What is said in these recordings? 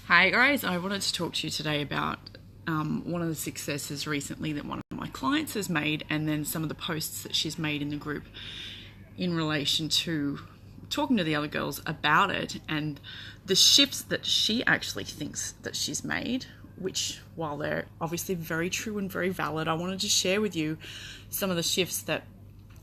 Hi guys, I wanted to talk to you today about one of the successes recently that one of my clients has made, and then some of the posts that she's made in the group in relation to talking to the other girls about it and the shifts that she actually thinks that she's made, which, while they're obviously very true and very valid, I wanted to share with you some of the shifts that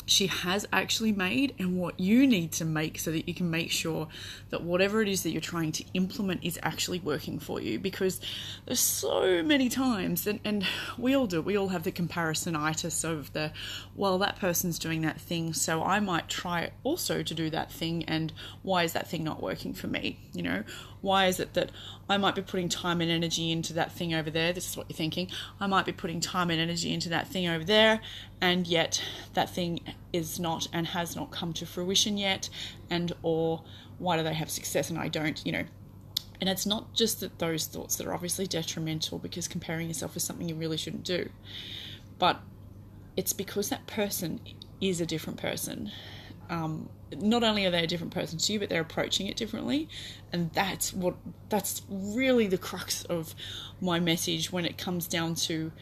she has actually made and what you need to make so that you can make sure that whatever it is that you're trying to implement is actually working for you. Because there's so many times, and we all do, we all have the comparisonitis of the, well, that person's doing that thing, so I might try also to do that thing, and why is that thing not working for me? You know, why is it that I might be putting time and energy into that thing over there? This is what you're thinking. I might be putting time and energy into that thing over there, and yet that thing is not and has not come to fruition yet. And or why do they have success and I don't, you know? And it's not just that those thoughts that are obviously detrimental, because comparing yourself is something you really shouldn't do, but it's because that person is a different person. Not only are they a different person to you, but they're approaching it differently. And that's really the crux of my message when it comes down to,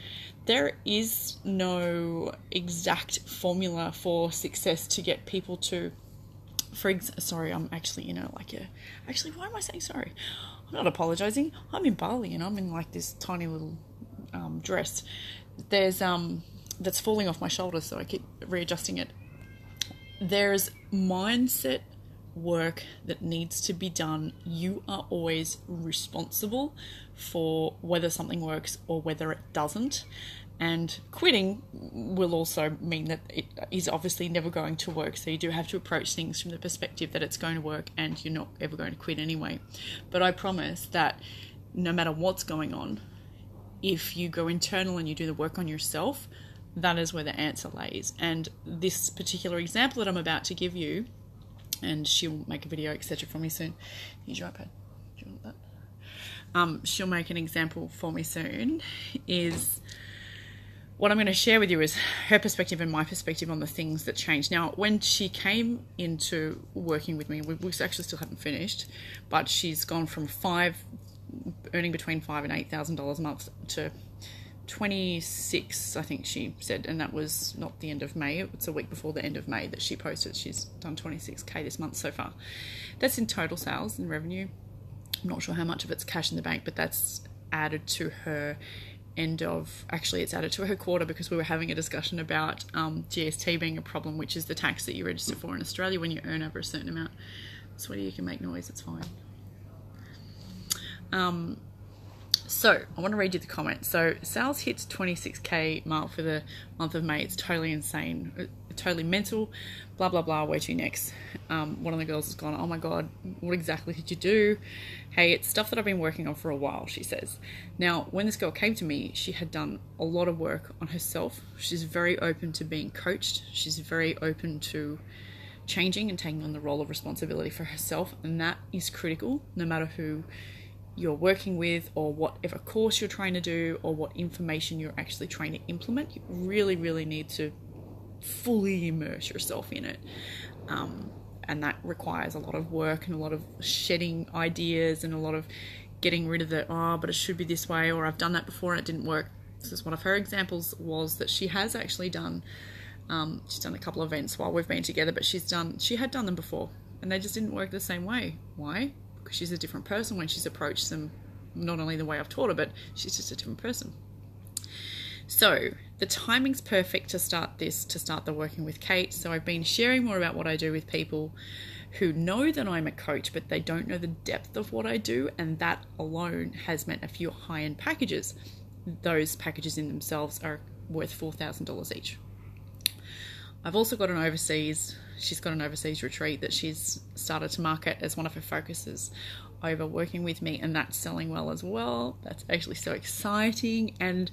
there is no exact formula for success to get people to, sorry, I'm actually actually, why am I saying sorry? I'm not apologizing. I'm in Bali and I'm in like this tiny little dress. There's that's falling off my shoulders, so I keep readjusting it. There's mindset work that needs to be done. You are always responsible for whether something works or whether it doesn't. And quitting will also mean that it is obviously never going to work. So you do have to approach things from the perspective that it's going to work and you're not ever going to quit anyway. But I promise that no matter what's going on, if you go internal and you do the work on yourself, that is where the answer lays. And this particular example that I'm about to give you, and she'll make a video, etc. for me soon. Use your iPad. Do you want that? She'll make an example for me soon. Is what I'm going to share with you is her perspective and my perspective on the things that changed. Now, when she came into working with me, we actually still haven't finished, but she's gone from earning between $5,000 and $8,000 a month to 26, I think she said, and that was not the end of May. It's a week before the end of May that she posted. She's done 26k this month so far. That's in total sales and revenue. I'm not sure how much of it's cash in the bank, but that's added to her it's added to her quarter, because we were having a discussion about GST being a problem, which is the tax that you register for in Australia when you earn over a certain amount. Sweetie, you can make noise, it's fine. So I want to read you the comments. So sales hits 26k mark for the month of May. It's totally insane, totally mental, blah, blah, blah. Where to next? One of the girls has gone, oh my God, what exactly did you do? Hey, it's stuff that I've been working on for a while, she says. Now, when this girl came to me, she had done a lot of work on herself. She's very open to being coached. She's very open to changing and taking on the role of responsibility for herself. And that is critical, no matter who you're working with or whatever course you're trying to do or what information you're actually trying to implement. You really, really need to fully immerse yourself in it. And that requires a lot of work and a lot of shedding ideas and a lot of getting rid of but it should be this way, or I've done that before and it didn't work. This is one of her examples, was that she has actually done, she's done a couple of events while we've been together, but she had done them before and they just didn't work the same way. Why? Because she's a different person when she's approached them, not only the way I've taught her, but she's just a different person. So the timing's perfect to start the Working with Kate. So I've been sharing more about what I do with people who know that I'm a coach, but they don't know the depth of what I do. And that alone has meant a few high-end packages. Those packages in themselves are worth $4,000 each. I've also got she's got an overseas retreat that she's started to market as one of her focuses over working with me, and that's selling well as well. That's actually so exciting. And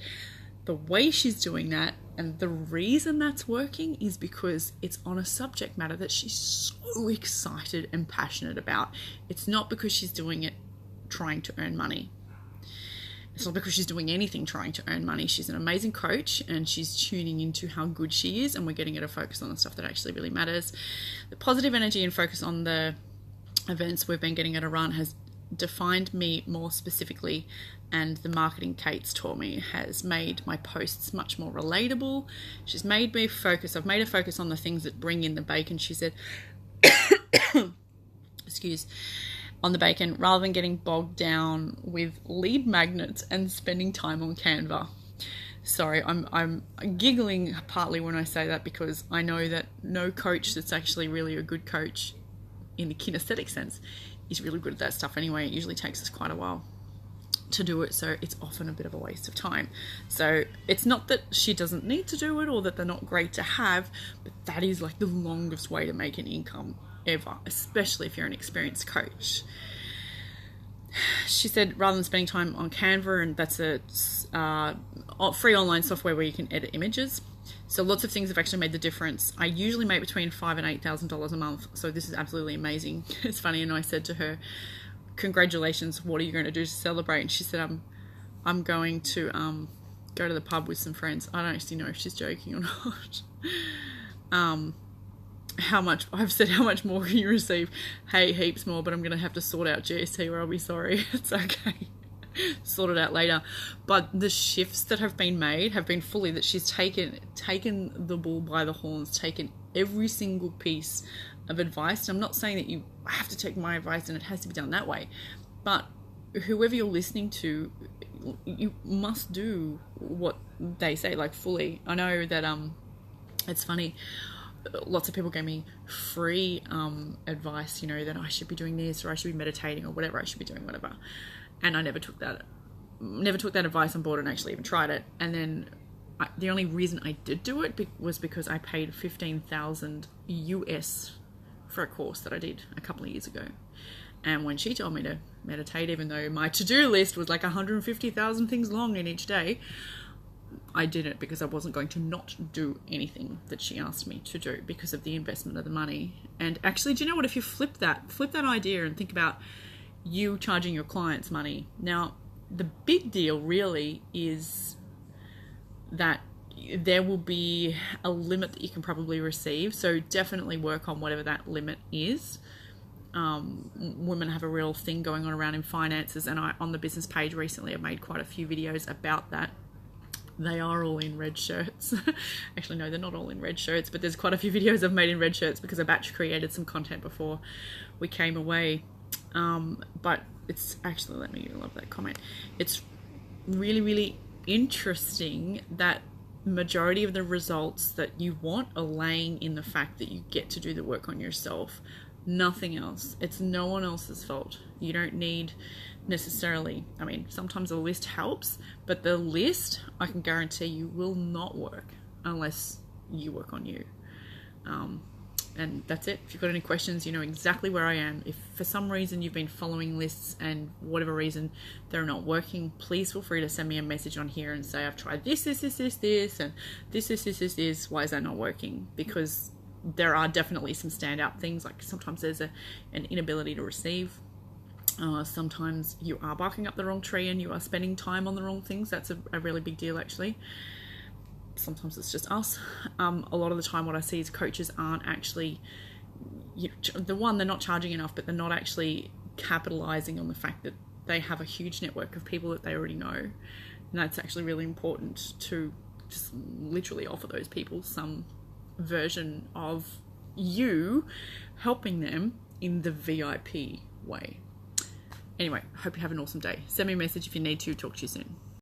the way she's doing that and the reason that's working is because it's on a subject matter that she's so excited and passionate about. It's not because she's doing it trying to earn money. It's not because she's doing anything trying to earn money. She's an amazing coach and she's tuning into how good she is, and we're getting her to focus on the stuff that actually really matters. The positive energy and focus on the events we've been getting her to run has defined me more specifically, and the marketing Kate's taught me has made my posts much more relatable. She's made me focus. I've made a focus on the things that bring in the bacon, she said. Excuse. On the bacon, rather than getting bogged down with lead magnets and spending time on Canva. Sorry, I'm giggling partly when I say that because I know that no coach that's actually really a good coach in the kinesthetic sense is really good at that stuff anyway. It usually takes us quite a while to do it, so it's often a bit of a waste of time. So it's not that she doesn't need to do it or that they're not great to have, but that is like the longest way to make an income ever, especially if you're an experienced coach. She said rather than spending time on Canva, and that's a free online software where you can edit images. So lots of things have actually made the difference. I usually make between $5,000 and $8,000 a month, so this is absolutely amazing. It's funny, and I said to her, "Congratulations! What are you going to do to celebrate?" And she said, "I'm going to go to the pub with some friends." I don't actually know if she's joking or not. I've said, how much more can you receive? Hey, heaps more, but I'm going to have to sort out GST or I'll be sorry. It's okay. Sort it out later. But the shifts that have been made have been fully that she's taken the bull by the horns, taken every single piece of advice. And I'm not saying that you have to take my advice and it has to be done that way, but whoever you're listening to, you must do what they say, like fully. I know that it's funny, lots of people gave me free advice, that I should be doing this or I should be meditating or whatever I should be doing, whatever. And I never took that advice on board and actually even tried it. And then the only reason I did do it was because I paid $15,000 US for a course that I did a couple of years ago. And when she told me to meditate, even though my to-do list was like 150,000 things long in each day, I did it because I wasn't going to not do anything that she asked me to do because of the investment of the money. And actually, do you know what? If you flip that idea and think about you charging your clients money. Now, the big deal really is that there will be a limit that you can probably receive. So definitely work on whatever that limit is. Women have a real thing going on around in finances, and on the business page recently I've made quite a few videos about that. They are all in red shirts. Actually, no, they're not all in red shirts, but there's quite a few videos I've made in red shirts because I batch created some content before we came away. But it's actually, I love that comment. It's really, really interesting that majority of the results that you want are laying in the fact that you get to do the work on yourself. Nothing else. It's no one else's fault. You don't need necessarily, sometimes a list helps, but the list, I can guarantee you, will not work unless you work on you. And that's it. If you've got any questions, you know exactly where I am. If for some reason you've been following lists and whatever reason they're not working, please feel free to send me a message on here and say, I've tried this, and this, why is that not working? Because there are definitely some standout things, like sometimes there's an inability to receive. Sometimes you are barking up the wrong tree and you are spending time on the wrong things. That's a really big deal, actually. Sometimes it's just us. A lot of the time what I see is coaches aren't actually, they're not charging enough, but they're not actually capitalizing on the fact that they have a huge network of people that they already know. And that's actually really important to just literally offer those people some version of you helping them in the VIP way. Anyway, hope you have an awesome day. Send me a message if you need to. Talk to you soon.